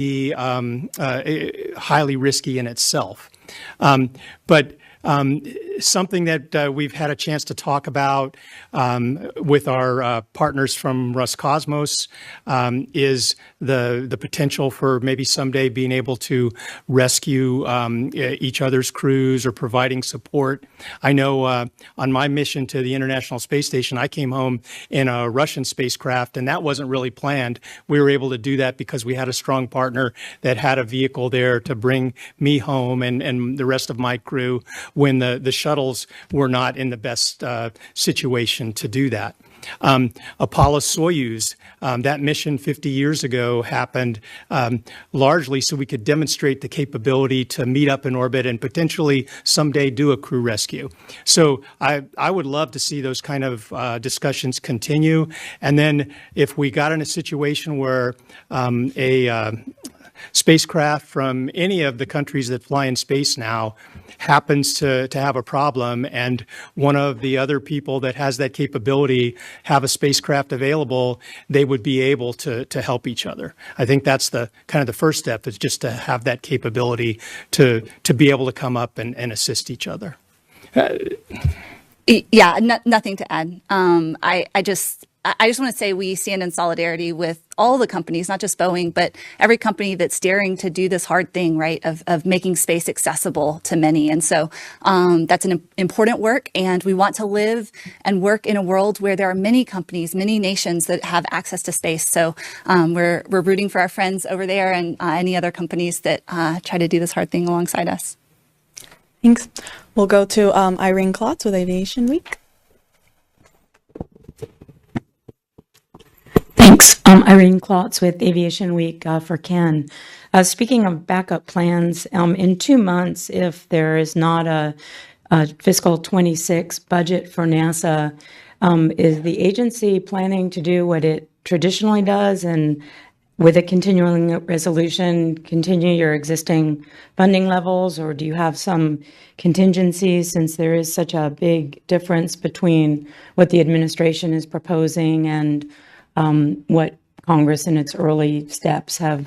be highly risky in itself. But something that we've had a chance to talk about with our partners from Roscosmos is the potential for maybe someday being able to rescue each other's crews or providing support. I know on my mission to the International Space Station, I came home in a Russian spacecraft, and that wasn't really planned. We were able to do that because we had a strong partner that had a vehicle there to bring me home and the rest of my crew when the shuttles were not in the best situation to do that. Apollo-Soyuz, that mission 50 years ago happened largely so we could demonstrate the capability to meet up in orbit and potentially someday do a crew rescue. So I would love to see those kind of discussions continue. And then if we got in a situation where a spacecraft from any of the countries that fly in space now happens to have a problem, and one of the other people that has that capability have a spacecraft available, they would be able to help each other. I think that's the kind of the first step, is just to have that capability to be able to come up and assist each other. Yeah, nothing to add. I just want to say we stand in solidarity with all the companies, not just Boeing, but every company that's daring to do this hard thing, right, of making space accessible to many. And so that's an important work. And we want to live and work in a world where there are many companies, many nations that have access to space. So we're rooting for our friends over there and any other companies that try to do this hard thing alongside us. Thanks. We'll go to Irene Klotz with Aviation Week. Thanks. Irene Klotz with Aviation Week for Ken. Speaking of backup plans, in 2 months, if there is not a fiscal 26 budget for NASA, is the agency planning to do what it traditionally does and with a continuing resolution, continue your existing funding levels, or do you have some contingencies since there is such a big difference between what the administration is proposing and what Congress in its early steps have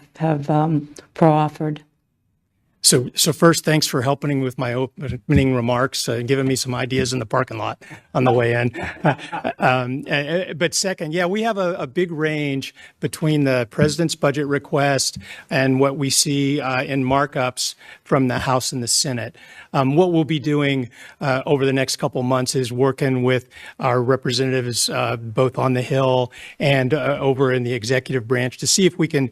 pro-offered? So first, thanks for helping with my opening remarks and giving me some ideas in the parking lot on the way in. But second, yeah, we have a big range between the president's budget request and what we see in markups from the House and the Senate. What we'll be doing over the next couple months is working with our representatives both on the Hill and over in the executive branch to see if we can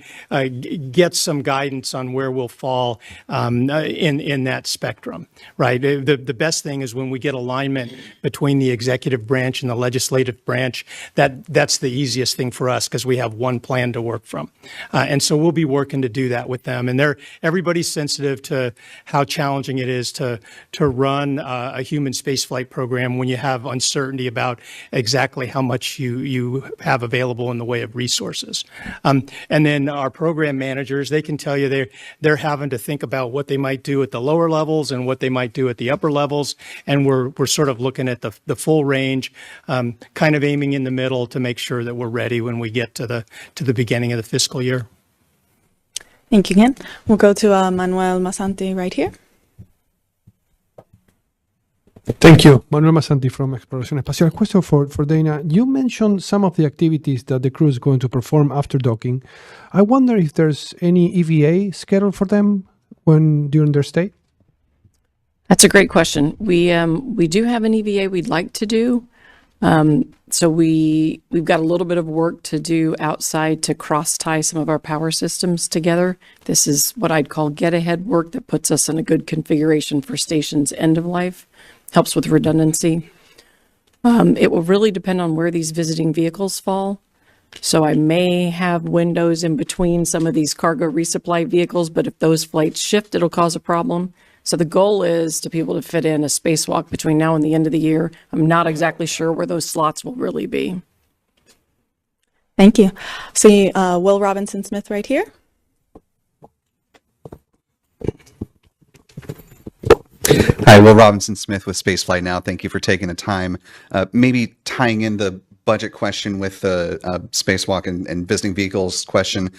get some guidance on where we'll fall in that spectrum, right? The best thing is when we get alignment between the executive branch and the legislative branch. That's the easiest thing for us because we have one plan to work from, and so we'll be working to do that with them. And everybody's sensitive to how challenging it is to run a human spaceflight program when you have uncertainty about exactly how much you have available in the way of resources. And then our program managers, they can tell you they're having to think about what they might do at the lower levels and what they might do at the upper levels. And we're sort of looking at the full range, kind of aiming in the middle to make sure that we're ready when we get to the beginning of the fiscal year. Thank you, Ken. We'll go to Manuel Masanti right here. Thank you. Manuel Masanti from Exploración Espacial. A question for Dana. You mentioned some of the activities that the crew is going to perform after docking. I wonder if there's any EVA scheduled for them during their stay? That's a great question. We do have an EVA we'd like to do. So we've got a little bit of work to do outside to cross-tie some of our power systems together. This is what I'd call get-ahead work that puts us in a good configuration for station's end of life, helps with redundancy. It will really depend on where these visiting vehicles fall. So I may have windows in between some of these cargo resupply vehicles, but if those flights shift, it'll cause a problem. So the goal is to be able to fit in a spacewalk between now and the end of the year. I'm not exactly sure where those slots will really be. Thank you. See Will Robinson-Smith right here. Hi, Will Robinson-Smith with Spaceflight Now. Thank you for taking the time. Maybe tying in the budget question with the spacewalk and visiting vehicles question.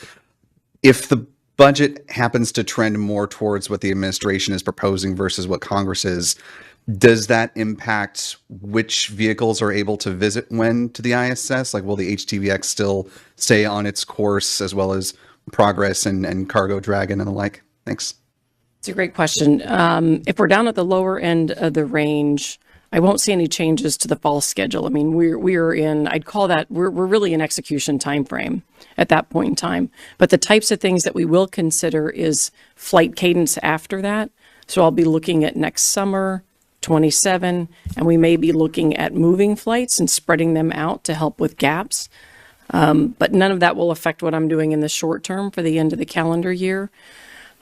If the budget happens to trend more towards what the administration is proposing versus what Congress is, does that impact which vehicles are able to visit when to the ISS? Like, will the HTVX still stay on its course, as well as Progress and Cargo Dragon and the like? Thanks. It's a great question. If we're down at the lower end of the range, I won't see any changes to the fall schedule. I mean, we're in, I'd call that, we're really in execution time frame at that point in time. But the types of things that we will consider is flight cadence after that. So I'll be looking at next summer, 27, and we may be looking at moving flights and spreading them out to help with gaps. But none of that will affect what I'm doing in the short term for the end of the calendar year.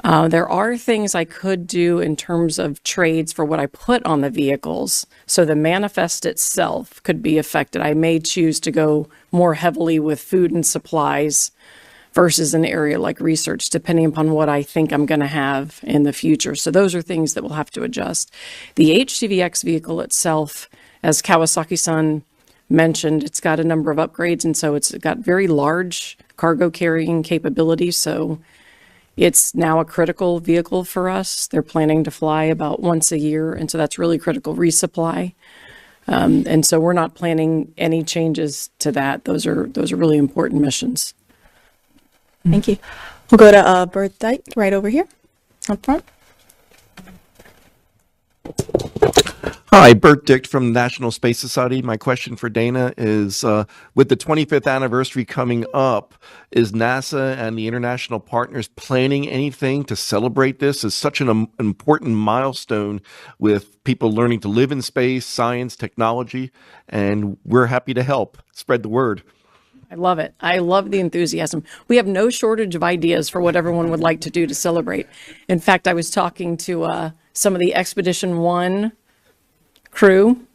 There are things I could do in terms of trades for what I put on the vehicles. So the manifest itself could be affected. I may choose to go more heavily with food and supplies versus an area like research, depending upon what I think I'm going to have in the future. So those are things that we'll have to adjust. The HTVX vehicle itself, as Kawasaki-san mentioned, it's got a number of upgrades, and so it's got very large cargo carrying capability. So it's now a critical vehicle for us. They're planning to fly about once a year, and so that's really critical resupply. And so we're not planning any changes to that. Those are really important missions. Thank you. We'll go to Bert Dyke right over here up front. Hi, Bert Dick from National Space Society. My question for Dana is, with the 25th anniversary coming up, is NASA and the international partners planning anything to celebrate this as such an important milestone with people learning to live in space, science, technology, and we're happy to help spread the word. I love it. I love the enthusiasm. We have no shortage of ideas for what everyone would like to do to celebrate. In fact, I was talking to some of the Expedition 1 crew.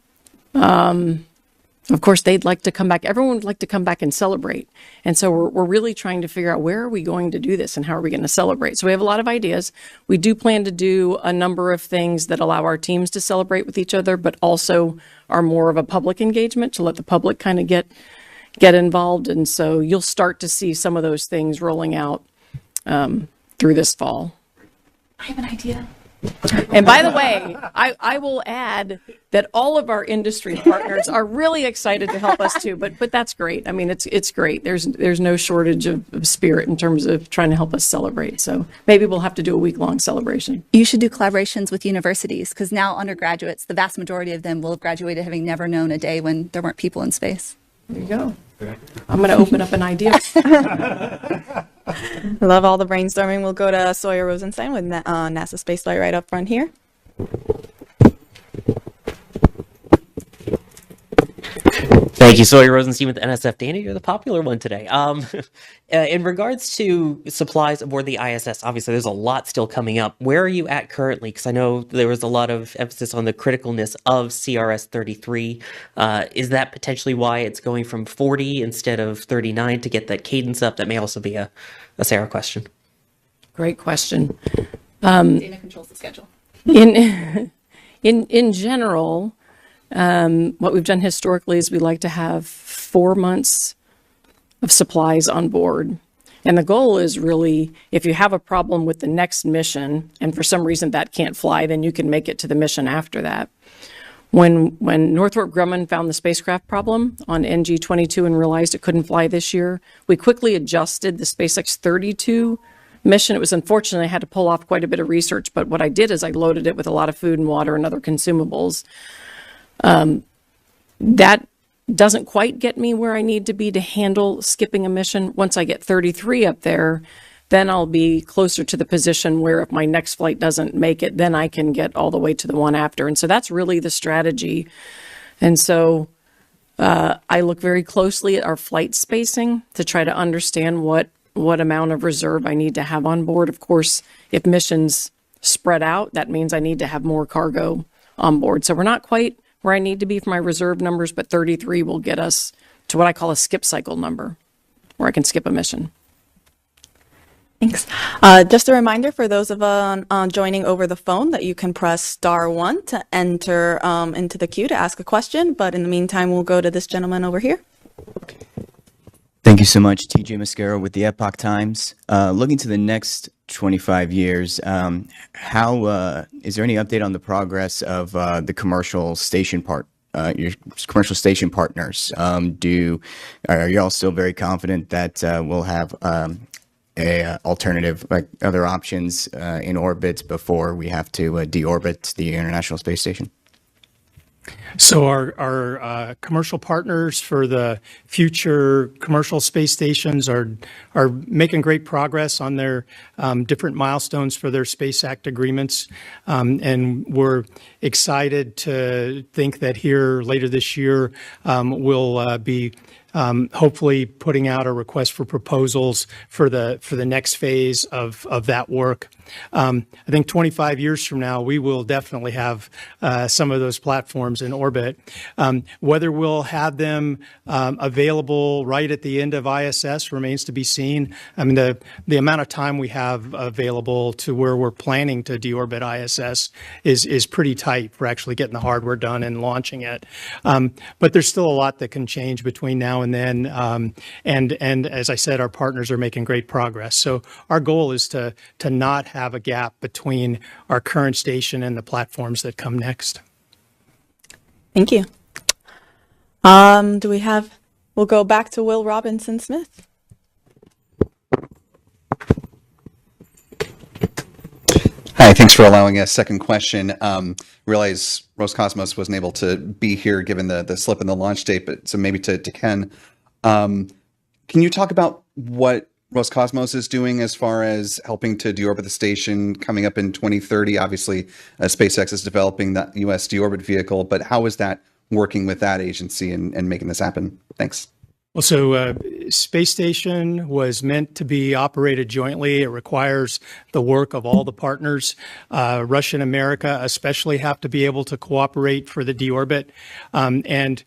Of course, they'd like to come back. Everyone would like to come back and celebrate. And so we're really trying to figure out where are we going to do this and how are we going to celebrate. So we have a lot of ideas. We do plan to do a number of things that allow our teams to celebrate with each other, but also are more of a public engagement to let the public kind of get involved. And so you'll start to see some of those things rolling out through this fall. I have an idea. And by the way, I will add that all of our industry partners are really excited to help us too, but that's great. I mean, it's great. There's no shortage of spirit in terms of trying to help us celebrate. So maybe we'll have to do a week-long celebration. You should do collaborations with universities, because now undergraduates, the vast majority of them will have graduated having never known a day when there weren't people in space. There you go. I'm going to open up an idea. I love all the brainstorming. We'll go to Sawyer Rosenstein with NASA Spaceflight right up front here. Thank you, Sawyer Rosenstein with NSF. Dana, you're the popular one today. In regards to supplies aboard the ISS, obviously there's a lot still coming up. Where are you at currently? Because I know there was a lot of emphasis on the criticalness of CRS-33. Is that potentially why it's going from 40 instead of 39 to get that cadence up? That may also be a Sarah question. Great question. Dana controls the schedule. In general, what we've done historically is we like to have 4 months of supplies on board. And the goal is really, if you have a problem with the next mission, and for some reason that can't fly, then you can make it to the mission after that. When Northrop Grumman found the spacecraft problem on NG-22 and realized it couldn't fly this year, we quickly adjusted the SpaceX 32 mission. It was unfortunate I had to pull off quite a bit of research, but what I did is I loaded it with a lot of food and water and other consumables. That doesn't quite get me where I need to be to handle skipping a mission. Once I get 33 up there, then I'll be closer to the position where if my next flight doesn't make it, then I can get all the way to the one after. And so that's really the strategy. And so I look very closely at our flight spacing to try to understand what amount of reserve I need to have on board. Of course, if missions spread out, that means I need to have more cargo on board. So we're not quite where I need to be for my reserve numbers, but 33 will get us to what I call a skip cycle number, where I can skip a mission. Thanks. Just a reminder for those of joining over the phone that you can press *1 to enter into the queue to ask a question. But in the meantime, we'll go to this gentleman over here. Thank you so much, TJ Mascaro with the Epoch Times. Looking to the next 25 years, how is there any update on the progress of the commercial station your commercial station partners? Are you all still very confident that we'll have a alternative, like other options in orbit before we have to deorbit the International Space Station? So our commercial partners for the future commercial space stations are making great progress on their different milestones for their Space Act agreements, and we're excited to think that here later this year we'll be hopefully putting out a request for proposals for the next phase of that work. I think 25 years from now, we will definitely have some of those platforms in orbit. Whether we'll have them available right at the end of ISS remains to be seen. I mean, the amount of time we have available to where we're planning to deorbit ISS is pretty tight for actually getting the hardware done and launching it. But there's still a lot that can change between now and then. And as I said, our partners are making great progress. So our goal is to not have a gap between our current station and the platforms that come next. Thank you. We'll go back to Will Robinson Smith. Hi, thanks for allowing a second question. Realize Roscosmos wasn't able to be here given the slip in the launch date, but so maybe to Ken. Can you talk about what Roscosmos is doing as far as helping to deorbit the station coming up in 2030? Obviously, SpaceX is developing that US deorbit vehicle, but how is that working with that agency and making this happen? Thanks. Well, so space station was meant to be operated jointly. It requires the work of all the partners. Russia and America especially have to be able to cooperate for the deorbit. And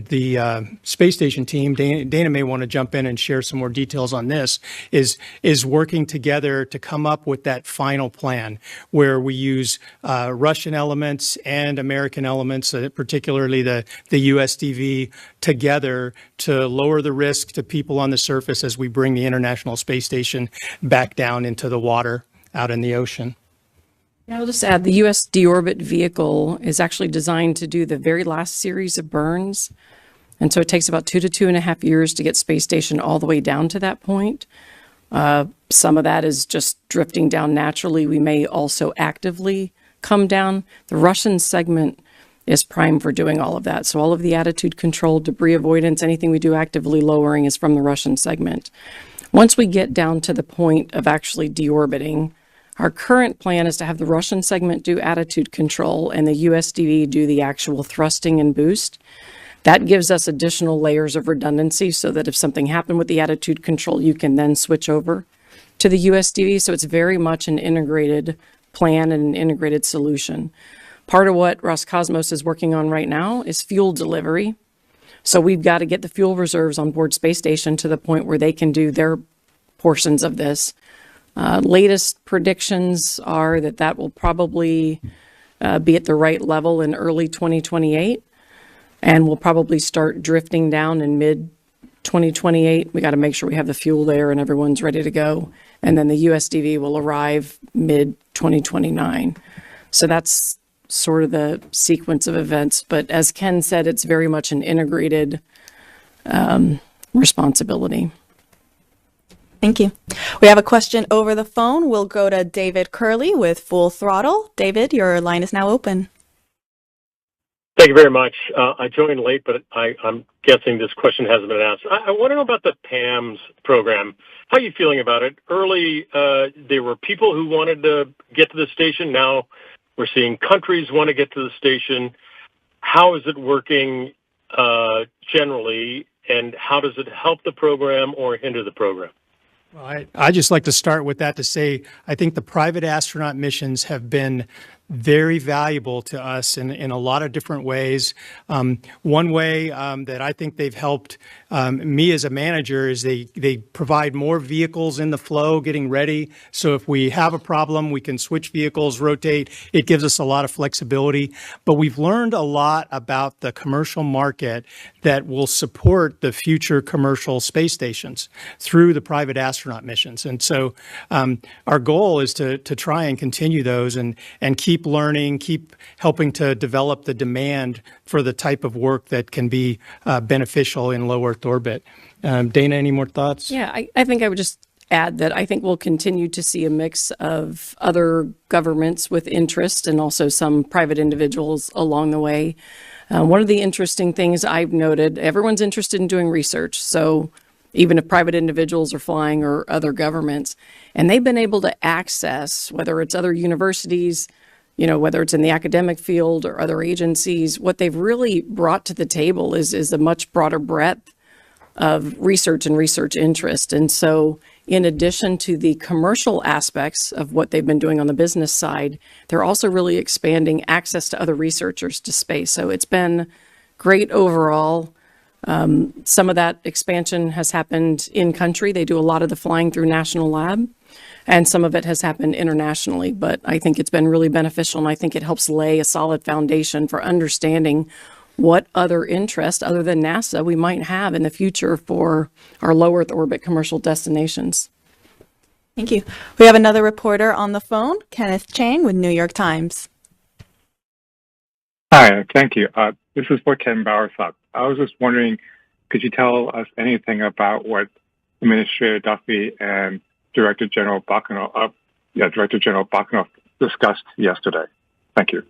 the space station team, Dana may want to jump in and share some more details on this, is working together to come up with that final plan where we use Russian elements and American elements, particularly the USDV, together to lower the risk to people on the surface as we bring the International Space Station back down into the water out in the ocean. Yeah, I'll just add the US deorbit vehicle is actually designed to do the very last series of burns. And so it takes about 2 to 2.5 years to get space station all the way down to that point. Some of that is just drifting down naturally. We may also actively come down. The Russian segment is prime for doing all of that. So all of the attitude control, debris avoidance, anything we do actively lowering is from the Russian segment. Once we get down to the point of actually deorbiting, our current plan is to have the Russian segment do attitude control and the USDV do the actual thrusting and boost. That gives us additional layers of redundancy so that if something happened with the attitude control, you can then switch over to the USDV. So it's very much an integrated plan and an integrated solution. Part of what Roscosmos is working on right now is fuel delivery. So we've got to get the fuel reserves on board space station to the point where they can do their portions of this. Latest predictions are that will probably be at the right level in early 2028, and we'll probably start drifting down in mid 2028. We got to make sure we have the fuel there and everyone's ready to go. And then the USDV will arrive mid 2029. So that's sort of the sequence of events. But as Ken said, it's very much an integrated responsibility. Thank you. We have a question over the phone. We'll go to David Curley with Full Throttle. David, your line is now open. Thank you very much. I joined late, but I'm guessing this question hasn't been asked. I want to know about the PAMS program. How are you feeling about it? Early, there were people who wanted to get to the station. Now we're seeing countries want to get to the station. How is it working generally, and how does it help the program or hinder the program? Well, I just like to start with that to say I think the private astronaut missions have been very valuable to us in a lot of different ways. One way that I think they've helped me as a manager is they provide more vehicles in the flow getting ready. So if we have a problem, we can switch vehicles, rotate. It gives us a lot of flexibility. But we've learned a lot about the commercial market that will support the future commercial space stations through the private astronaut missions. And so our goal is to try and continue those and keep learning, keep helping to develop the demand for the type of work that can be beneficial in low Earth orbit. Dana, any more thoughts? Yeah, I think I would just add that I think we'll continue to see a mix of other governments with interest and also some private individuals along the way. One of the interesting things I've noted, everyone's interested in doing research. So even if private individuals are flying or other governments, and they've been able to access, whether it's other universities, whether it's in the academic field or other agencies, what they've really brought to the table is a much broader breadth of research and research interest. And so in addition to the commercial aspects of what they've been doing on the business side, they're also really expanding access to other researchers to space. So it's been great overall. Some of that expansion has happened in country. They do a lot of the flying through National Lab, and some of it has happened internationally. But I think it's been really beneficial, and I think it helps lay a solid foundation for understanding what other interest other than NASA we might have in the future for our low Earth orbit commercial destinations. Thank you. We have another reporter on the phone, Kenneth Chang with New York Times. Hi, thank you. This is for Ken Bowersox. I was just wondering, could you tell us anything about what Administrator Duffy and Director General Bakanov discussed yesterday? Thank you.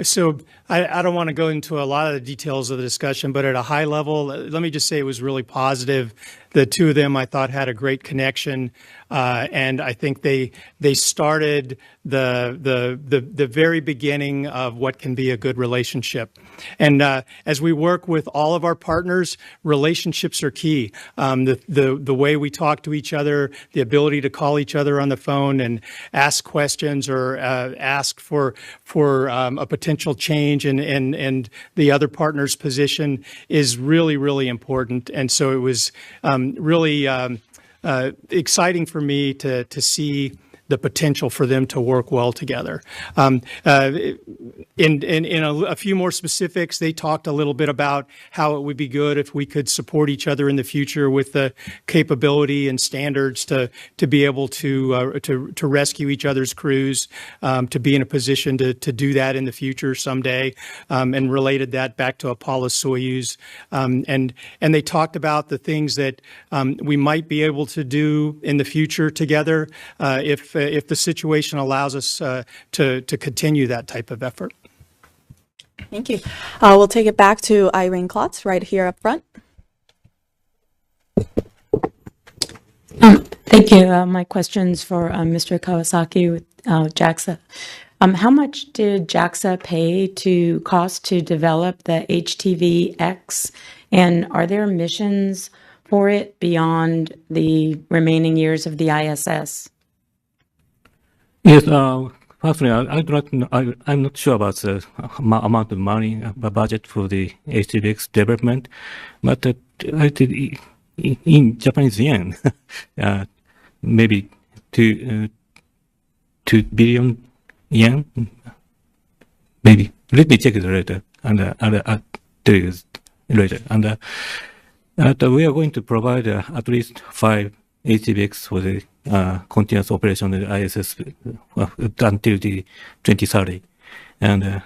So I don't want to go into a lot of the details of the discussion, but at a high level, let me just say it was really positive. The two of them, I thought, had a great connection, and I think they started the very beginning of what can be a good relationship. And as we work with all of our partners, relationships are key. The way we talk to each other, the ability to call each other on the phone and ask questions or ask for a potential change in the other partner's position is really, really important. And so it was really exciting for me to see the potential for them to work well together. In a few more specifics, they talked a little bit about how it would be good if we could support each other in the future with the capability and standards to be able to rescue each other's crews, to be in a position to do that in the future someday, and related that back to Apollo-Soyuz. And they talked about the things that we might be able to do in the future together if the situation allows us to continue that type of effort. Thank you. We'll take it back to Irene Klotz right here up front. Thank you. My question's for Mr. Kawasaki with JAXA. How much did JAXA cost to develop the HTV-X, and are there missions for it beyond the remaining years of the ISS? Yes, personally, I do not know, I'm not sure about the amount of money, budget for the HTV-X development, but I did in Japanese yen, maybe 2 billion yen, maybe. Let me check it later, and I'll tell you later. And we are going to provide at least 5 HTV-X for the continuous operation of the ISS until the 2030. And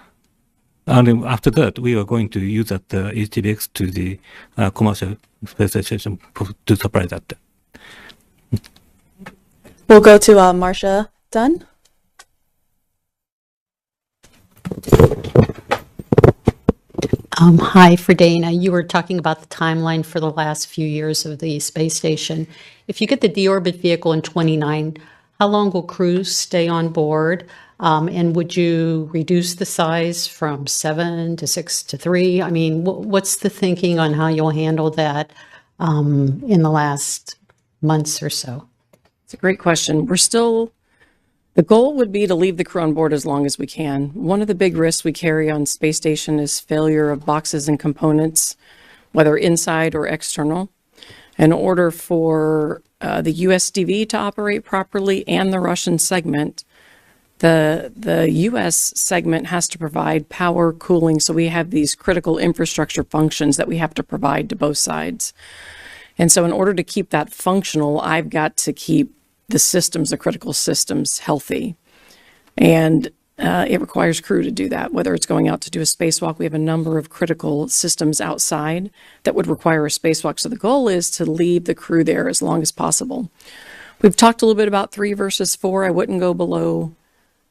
after that, we are going to use that HTV-X to the commercial space station to supply that. We'll go to Marcia Dunn. Hi, for Dana. You were talking about the timeline for the last few years of the space station. If you get the deorbit vehicle in 29, how long will crews stay on board? And would you reduce the size from 7 to 6 to 3? I mean, what's the thinking on how you'll handle that in the last months or so? It's a great question. We're still The goal would be to leave the crew on board as long as we can. One of the big risks we carry on space station is failure of boxes and components, whether inside or external. In order for the USDV to operate properly and the Russian segment, the US segment has to provide power, cooling, so we have these critical infrastructure functions that we have to provide to both sides. And so in order to keep that functional, I've got to keep the systems, the critical systems, healthy. And it requires crew to do that, whether it's going out to do a spacewalk. We have a number of critical systems outside that would require a spacewalk. So the goal is to leave the crew there as long as possible. We've talked a little bit about 3 versus 4. I wouldn't go below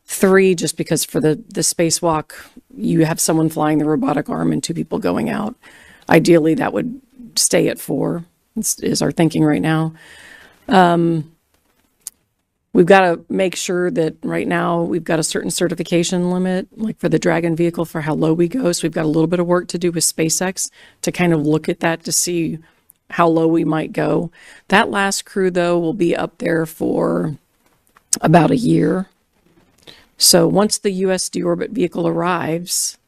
3 just because for the spacewalk, you have someone flying the robotic arm and 2 people going out. Ideally, that would stay at 4, is our thinking right now. We've got to make sure that right now we've got a certain certification limit, like for the Dragon vehicle, for how low we go. So we've got a little bit of work to do with SpaceX to kind of look at that to see how low we might go. That last crew, though, will be up there for about a year. So once the US deorbit vehicle arrives,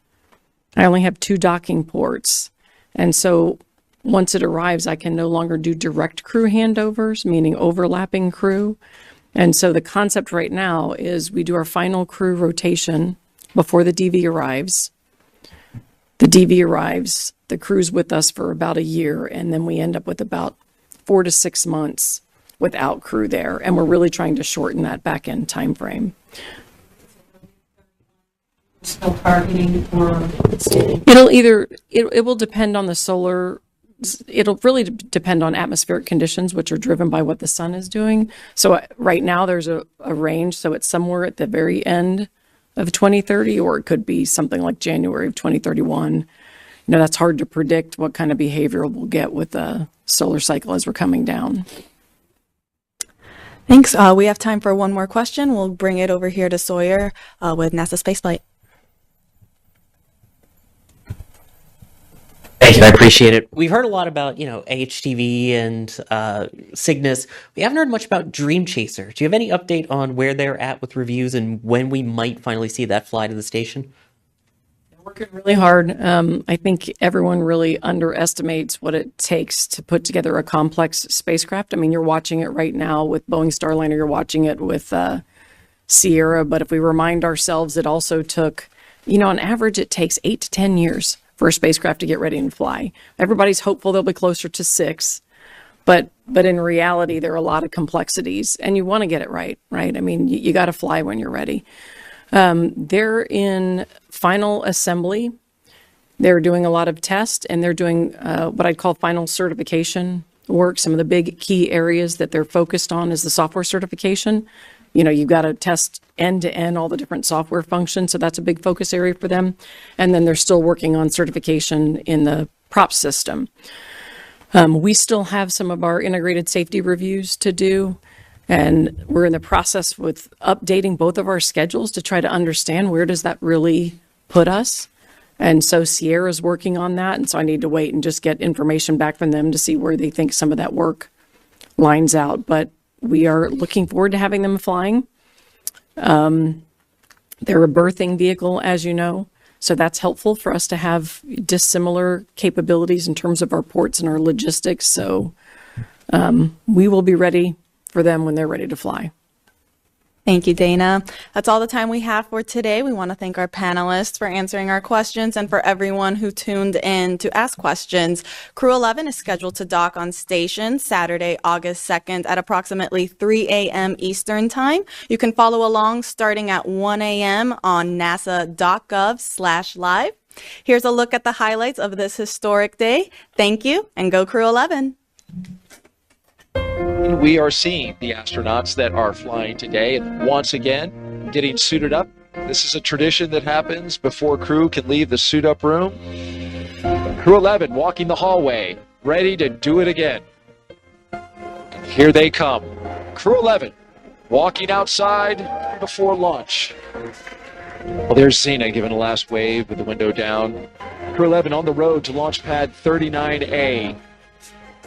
I only have 2 docking ports. And so once it arrives, I can no longer do direct crew handovers, meaning overlapping crew. And so the concept right now is we do our final crew rotation before the DV arrives. The DV arrives, the crew's with us for about a year, and then we end up with about 4 to 6 months without crew there. And we're really trying to shorten that back end time frame. Still targeting for it will depend on the solar. It'll really depend on atmospheric conditions, which are driven by what the sun is doing. So right now there's a range. So it's somewhere at the very end of 2030, or it could be something like January of 2031. You know, that's hard to predict what kind of behavior we'll get with the solar cycle as we're coming down. Thanks. We have time for one more question. We'll bring it over here to Sawyer with NASA Spaceflight. Thank you. I appreciate it. We've heard a lot about, AHTV and Cygnus. We haven't heard much about DreamChaser. Do you have any update on where they're at with reviews and when we might finally see that fly to the station? They're working really hard. I think everyone really underestimates what it takes to put together a complex spacecraft. I mean, you're watching it right now with Boeing Starliner. You're watching it with Sierra. But if we remind ourselves, it also took, on average, it takes 8 to 10 years for a spacecraft to get ready and fly. Everybody's hopeful they'll be closer to 6, but in reality, there are a lot of complexities, and you want to get it right? I mean, you got to fly when you're ready. They're in final assembly. They're doing a lot of tests, and they're doing what I'd call final certification work. Some of the big key areas that they're focused on is the software certification. You've got to test end to end all the different software functions. So that's a big focus area for them. And then they're still working on certification in the prop system. We still have some of our integrated safety reviews to do. And we're in the process with updating both of our schedules to try to understand where does that really put us. And so Sierra's working on that. And so I need to wait and just get information back from them to see where they think some of that work lines out. But we are looking forward to having them flying. They're a berthing vehicle, as you know, so that's helpful for us to have dissimilar capabilities in terms of our ports and our logistics. So we will be ready for them when they're ready to fly. Thank you, Dana. That's all the time we have for today. We want to thank our panelists for answering our questions and for everyone who tuned in to ask questions. Crew-11 is scheduled to dock on station Saturday, August 2nd at approximately 3 a.m. Eastern Time. You can follow along starting at 1 a.m. on nasa.gov/live. Here's a look at the highlights of this historic day. Thank you, and go Crew-11. We are seeing the astronauts that are flying today, and once again, getting suited up. This is a tradition that happens before crew can leave the suit-up room. Crew-11 walking the hallway, ready to do it again. Here they come. Crew-11 walking outside before launch. Well, there's Zena giving a last wave with the window down. Crew-11 on the road to launch pad 39A.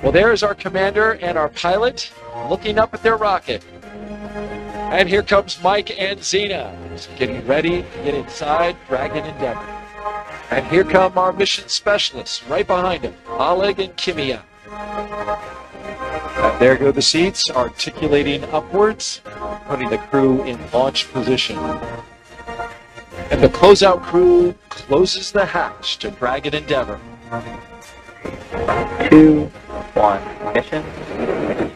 Well, there is our commander and our pilot looking up at their rocket. And here comes Mike and Zena, getting ready, get inside Dragon Endeavour. And here come our mission specialists right behind them, Oleg and Kimiya. And there go the seats, articulating upwards, putting the crew in launch position. And the closeout crew closes the hatch to Dragon Endeavour. 2, 1, ignition,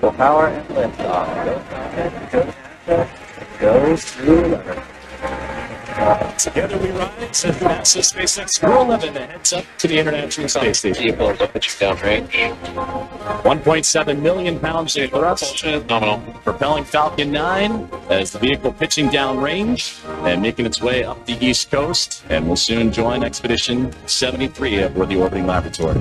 full power, and liftoff. Go through lever. Together we rise as NASA SpaceX Crew-11 heads up to the International Space Station. Vehicles are pitching down range. 1.7 million pounds of thrust, nominal. Propelling Falcon 9 as the vehicle pitching down range and making its way up the East Coast, and will soon join Expedition 73 aboard the orbiting laboratory.